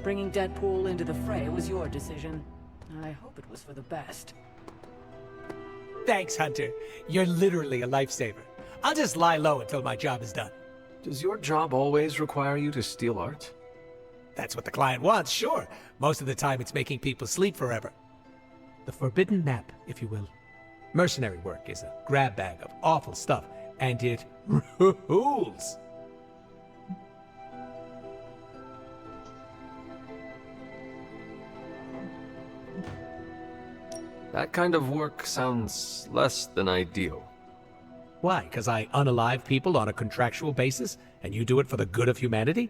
Bringing Deadpool into the fray was your decision. I hope it was for the best. Thanks, Hunter. You're literally a lifesaver. I'll just lie low until my job is done. Does your job always require you to steal art? That's what the client wants, sure. Most of the time it's making people sleep forever. The forbidden nap, if you will. Mercenary work is a grab bag of awful stuff, and it rules. That kind of work sounds less than ideal. Why? Because I unalive people on a contractual basis, and you do it for the good of humanity?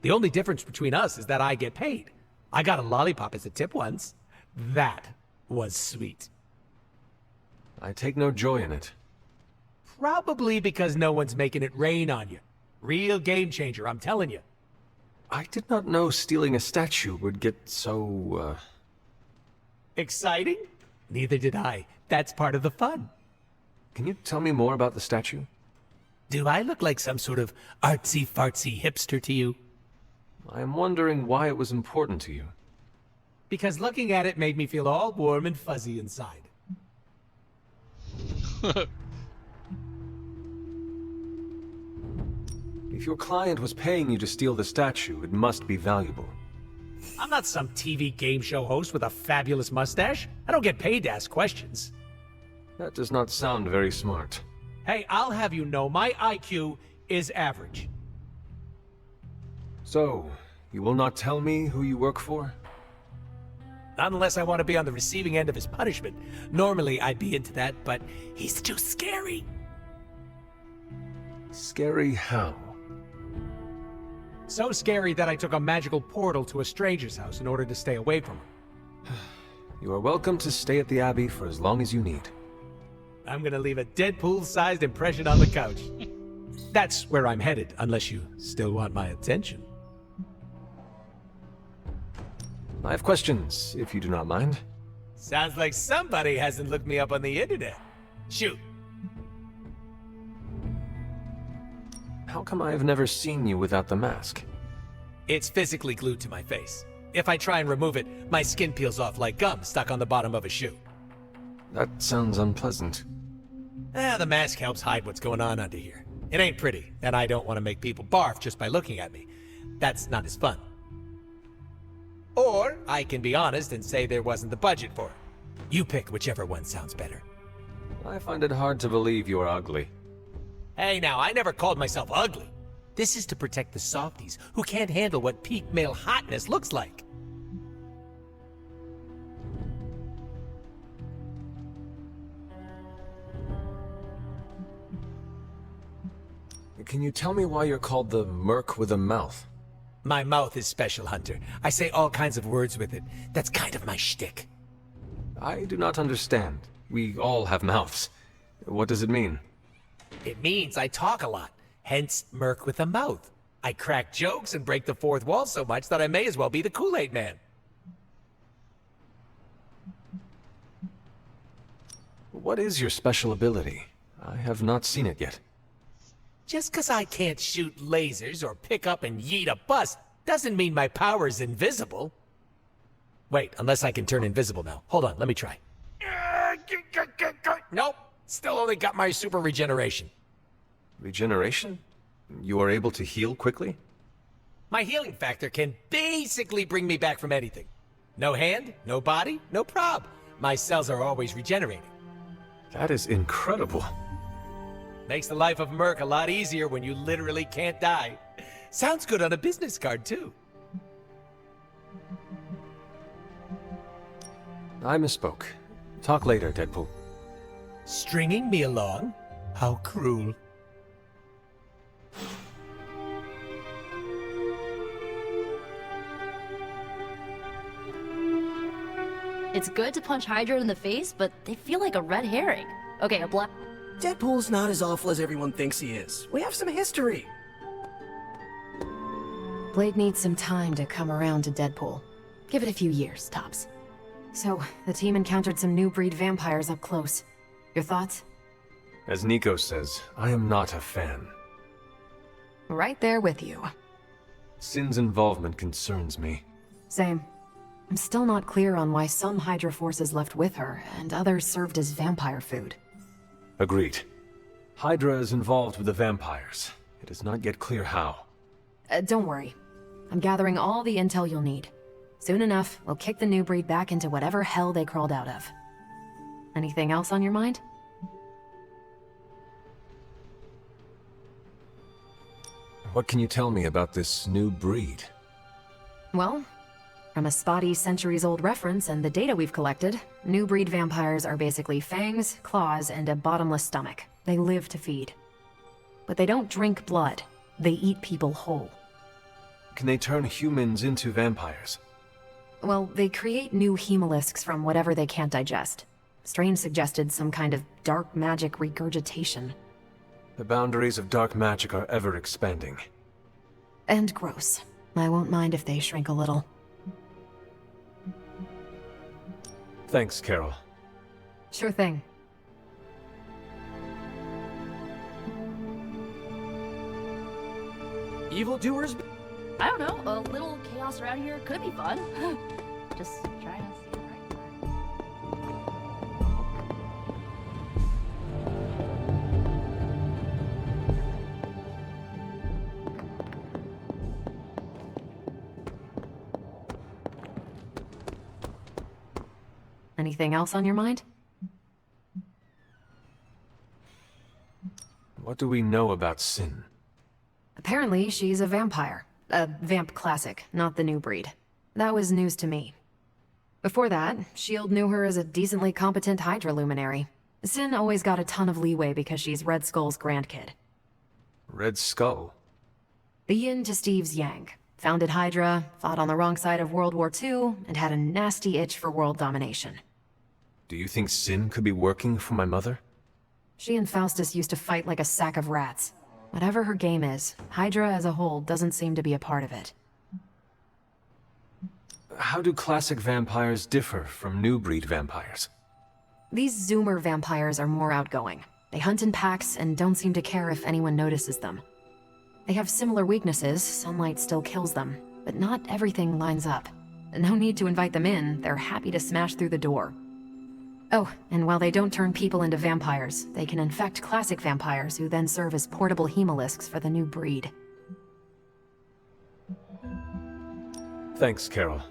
The only difference between us is that I get paid. I got a lollipop as a tip once. That was sweet. I take no joy in it. Probably because no one's making it rain on you. Real game changer, I'm telling you. I did not know stealing a statue would get so, Exciting? Neither did I. That's part of the fun. Can you tell me more about the statue? Do I look like some sort of artsy-fartsy hipster to you? I am wondering why it was important to you. Because looking at it made me feel all warm and fuzzy inside. If your client was paying you to steal the statue, it must be valuable. I'm not some TV game show host with a fabulous mustache. I don't get paid to ask questions. That does not sound very smart. Hey, I'll have you know my IQ is average. So, you will not tell me who you work for? Not unless I want to be on the receiving end of his punishment. Normally I'd be into that, but he's too scary. Scary how? So scary that I took a magical portal to a stranger's house in order to stay away from him. You are welcome to stay at the Abbey for as long as you need. I'm gonna leave a Deadpool-sized impression on the couch. That's where I'm headed, unless you still want my attention. I have questions, if you do not mind. Sounds like somebody hasn't looked me up on the internet. Shoot. How come I have never seen you without the mask? It's physically glued to my face. If I try and remove it, my skin peels off like gum stuck on the bottom of a shoe. That sounds unpleasant. The mask helps hide what's going on under here. It ain't pretty, and I don't want to make people barf just by looking at me. That's not as fun. Or I can be honest and say there wasn't the budget for it. You pick whichever one sounds better. I find it hard to believe you are ugly. Hey now, I never called myself ugly. This is to protect the softies who can't handle what peak male hotness looks like. Can you tell me why you're called the Merc with a Mouth? My mouth is special, Hunter. I say all kinds of words with it. That's kind of my shtick. I do not understand. We all have mouths. What does it mean? It means I talk a lot, hence Merc with a mouth. I crack jokes and break the fourth wall so much that I may as well be the Kool-Aid Man. What is your special ability? I have not seen it yet. Just 'cause I can't shoot lasers or pick up and yeet a bus doesn't mean my power's invisible. Wait, unless I can turn invisible now. Hold on, let me try. Nope, still only got my super regeneration. Regeneration? You are able to heal quickly? My healing factor can basically bring me back from anything. No hand, no body, no prob. My cells are always regenerating. That is incredible. Makes the life of Merc a lot easier when you literally can't die. Sounds good on a business card, too. I misspoke. Talk later, Deadpool. Stringing me along? How cruel. It's good to punch Hydra in the face, but they feel like a red herring. Okay, a black... Deadpool's not as awful as everyone thinks he is. We have some history. Blade needs some time to come around to Deadpool. Give it a few years, tops. So, the team encountered some new breed vampires up close. Your thoughts? As Nico says, I am not a fan. Right there with you. Sin's involvement concerns me. Same. I'm still not clear on why some Hydra forces left with her, and others served as vampire food. Agreed. Hydra is involved with the vampires. It is not yet clear how. Don't worry. I'm gathering all the intel you'll need. Soon enough, we'll kick the new breed back into whatever hell they crawled out of. Anything else on your mind? What can you tell me about this new breed? Well, from a spotty centuries-old reference and the data we've collected, new breed vampires are basically fangs, claws, and a bottomless stomach. They live to feed. But they don't drink blood. They eat people whole. Can they turn humans into vampires? Well, they create new hemolisks from whatever they can't digest. Strange suggested some kind of dark magic regurgitation. The boundaries of dark magic are ever expanding. And gross. I won't mind if they shrink a little. Thanks, Carol. Sure thing. Evildoers? I don't know, a little chaos around here could be fun. Just trying to see the right side. Anything else on your mind? What do we know about Sin? Apparently, she's a vampire. A vamp classic, not the new breed. That was news to me. Before that, S.H.I.E.L.D. knew her as a decently competent Hydra luminary. Sin always got a ton of leeway because she's Red Skull's grandkid. Red Skull? The yin to Steve's yang. Founded Hydra, fought on the wrong side of World War II, and had a nasty itch for world domination. Do you think Sin could be working for my mother? She and Faustus used to fight like a sack of rats. Whatever her game is, Hydra as a whole doesn't seem to be a part of it. How do classic vampires differ from new breed vampires? These Zoomer vampires are more outgoing. They hunt in packs and don't seem to care if anyone notices them. They have similar weaknesses, sunlight still kills them, but not everything lines up. No need to invite them in, they're happy to smash through the door. Oh, and while they don't turn people into vampires, they can infect classic vampires who then serve as portable hemolisks for the new breed. Thanks, Carol.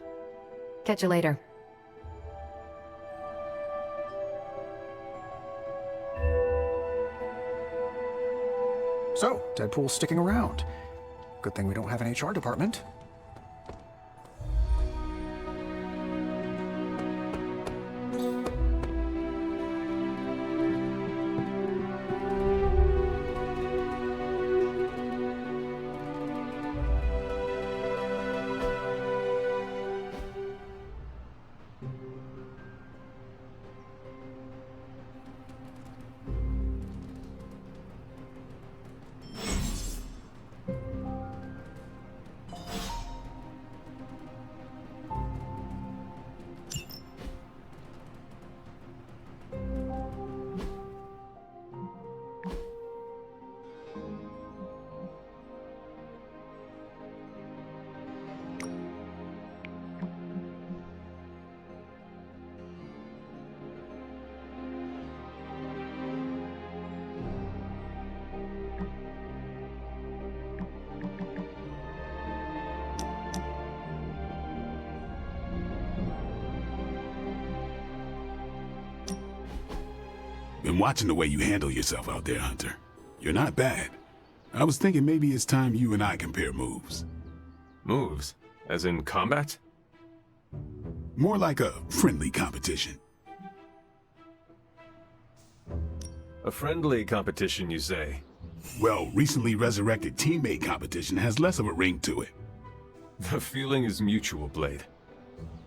Catch you later. So, Deadpool's sticking around. Good thing we don't have an HR department. Been watching the way you handle yourself out there, Hunter. You're not bad. I was thinking maybe it's time you and I compare moves. Moves? As in combat? More like a friendly competition. A friendly competition, you say? Well, recently resurrected teammate competition has less of a ring to it. The feeling is mutual, Blade.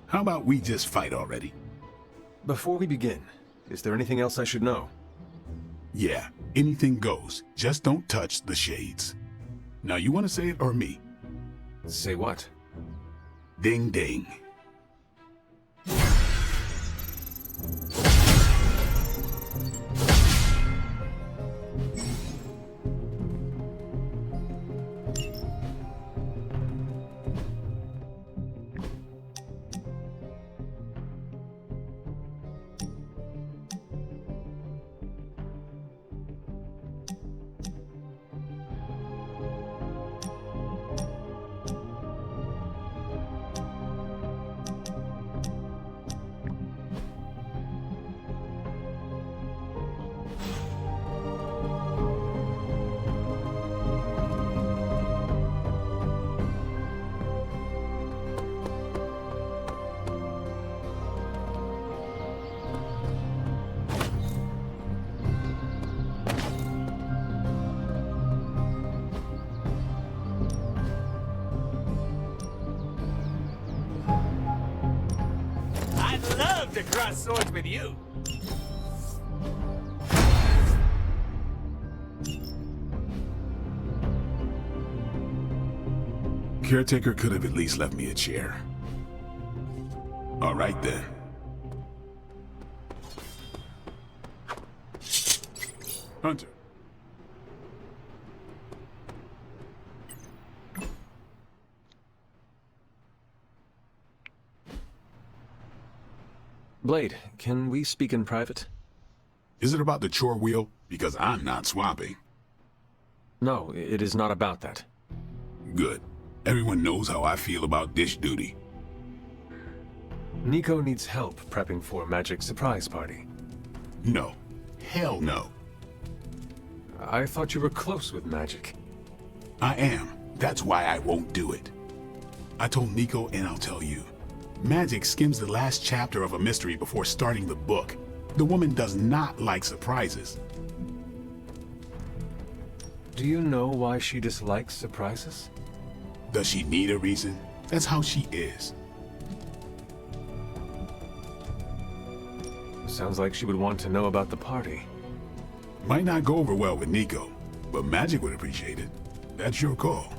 How about we just fight already? Before we begin, is there anything else I should know? Yeah, anything goes. Just don't touch the shades. Now, you want to say it or me? Say what? Ding ding. I'd love to cross swords with you. Caretaker could have at least left me a chair. All right then. Hunter. Blade, can we speak in private? Is it about the chore wheel? Because I'm not swapping. No, it is not about that. Good. Everyone knows how I feel about dish duty. Nico needs help prepping for Magic's surprise party. No. Hell no. I thought you were close with Magic. I am. That's why I won't do it. I told Nico and I'll tell you. Magic skims the last chapter of a mystery before starting the book. The woman does not like surprises. Do you know why she dislikes surprises? Does she need a reason? That's how she is. Sounds like she would want to know about the party. Might not go over well with Nico, but Magic would appreciate it. That's your call.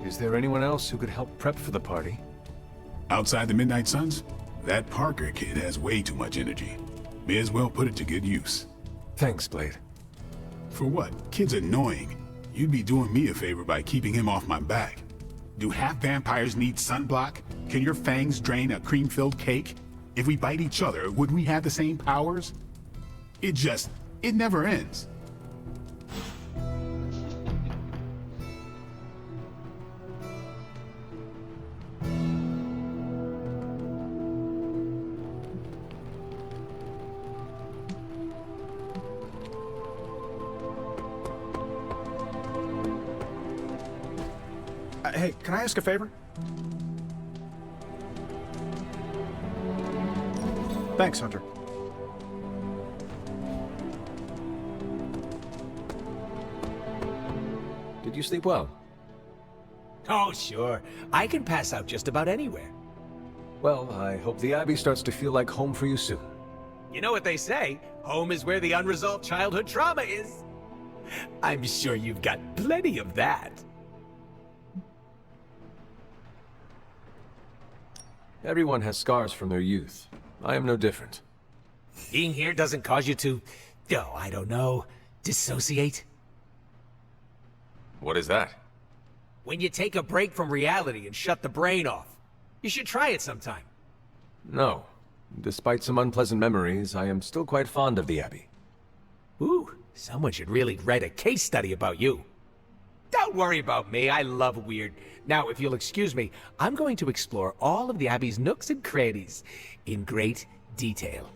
Is there anyone else who could help prep for the party? Outside the Midnight Suns, that Parker kid has way too much energy. May as well put it to good use. Thanks, Blade. For what? Kid's annoying. You'd be doing me a favor by keeping him off my back. Do half vampires need sunblock? Can your fangs drain a cream-filled cake? If we bite each other, would we have the same powers? It never ends. Hey, can I ask a favor? Thanks, Hunter. Did you sleep well? Oh, sure. I can pass out just about anywhere. Well, I hope the Abbey starts to feel like home for you soon. You know what they say, home is where the unresolved childhood trauma is. I'm sure you've got plenty of that. Everyone has scars from their youth. I am no different. Being here doesn't cause you to, oh, I don't know, dissociate? What is that? When you take a break from reality and shut the brain off. You should try it sometime. No. Despite some unpleasant memories, I am still quite fond of the Abbey. Ooh, someone should really write a case study about you. Don't worry about me, I love weird. Now, if you'll excuse me, I'm going to explore all of the Abbey's nooks and crannies in great detail.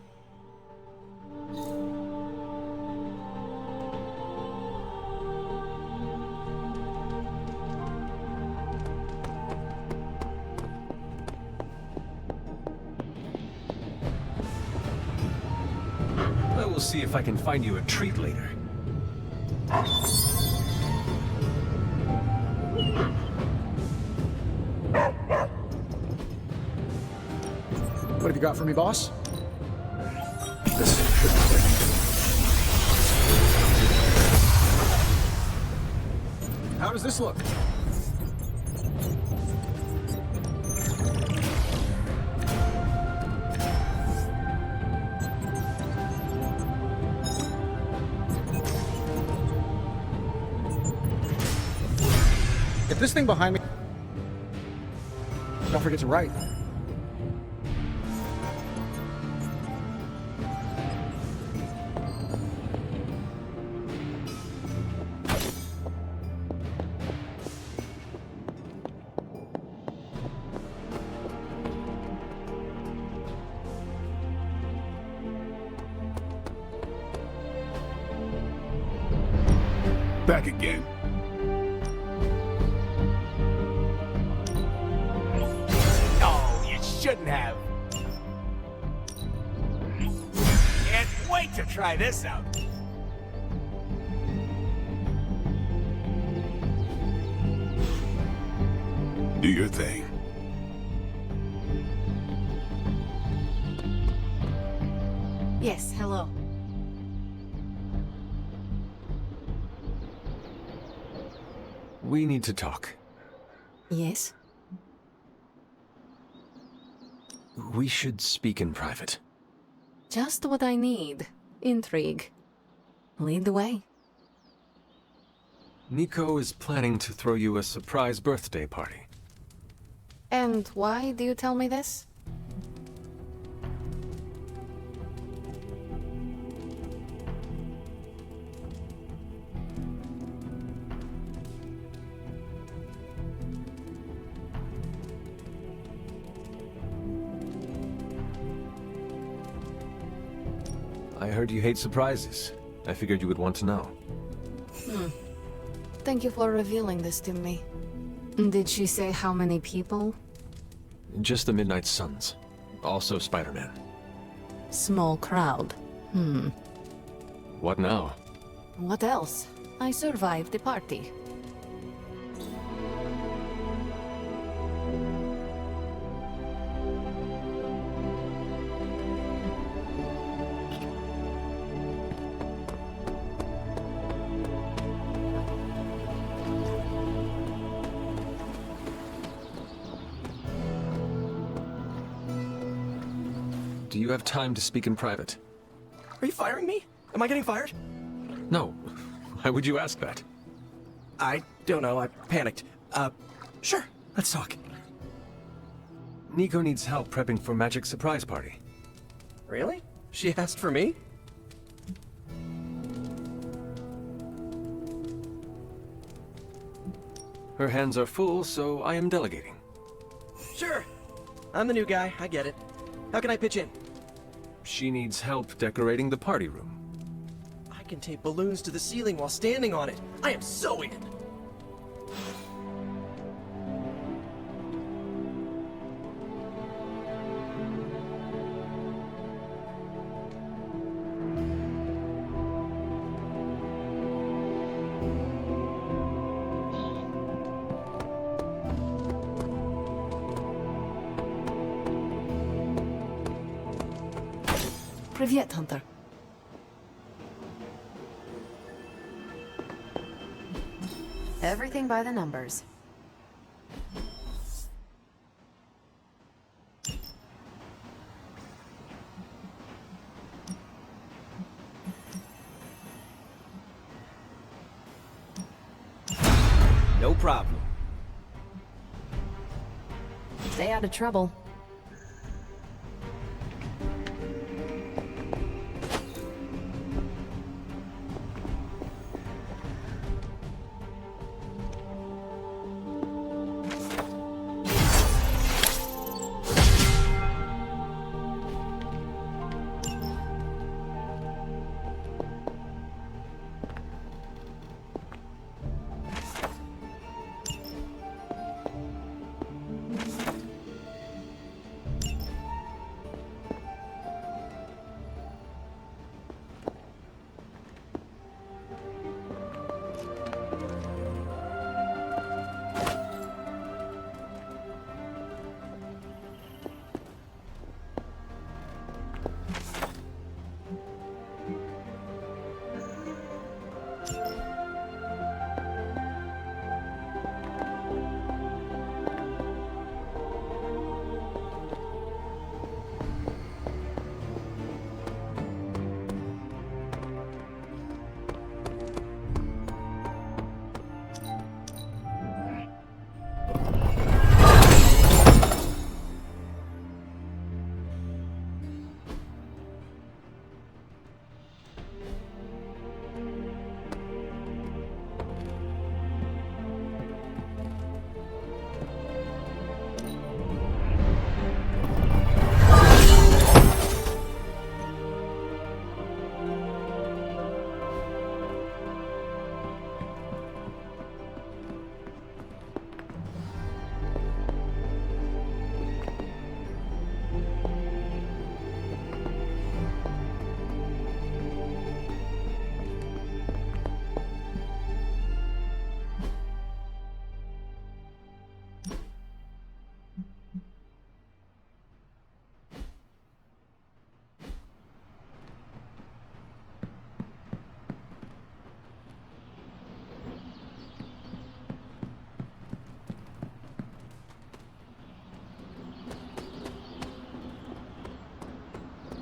I will see if I can find you a treat later. What have you got for me, boss? How does this look? If this thing behind me... Don't forget to write. Back again. Oh, you shouldn't have. Can't wait to try this out. Do your thing. Yes, hello. We need to talk. Yes? We should speak in private. Just what I need. Intrigue. Lead the way. Nico is planning to throw you a surprise birthday party. And why do you tell me this? I heard you hate surprises. I figured you would want to know. Thank you for revealing this to me. Did she say how many people? Just the Midnight Suns. Also Spider-Man. Small crowd. What now? What else? I survived the party. Do you have time to speak in private? Are you firing me? Am I getting fired? No. Why would you ask that? I don't know. I panicked. Sure. Let's talk. Nico needs help prepping for Magic's surprise party. Really? She asked for me? Her hands are full, so I am delegating. Sure. I'm the new guy. I get it. How can I pitch in? She needs help decorating the party room. I can tape balloons to the ceiling while standing on it. I am so in. Привет, Hunter. Everything by the numbers. No problem. Stay out of trouble.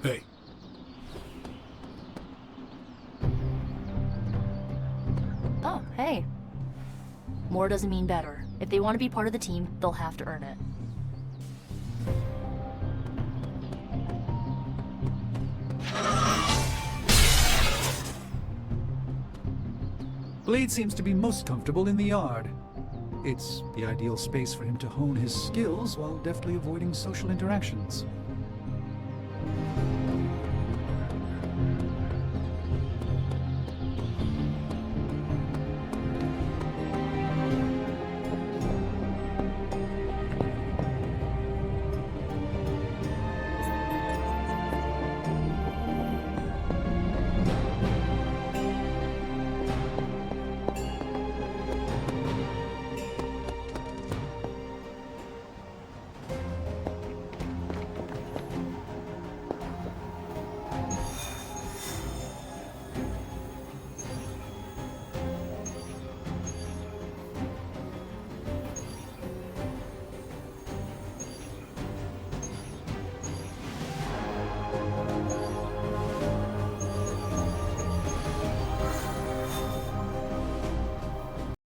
Hey, Oh, hey. More doesn't mean better. If they want to be part of the team, they'll have to earn it. Blade seems to be most comfortable in the yard. It's the ideal space for him to hone his skills while deftly avoiding social interactions.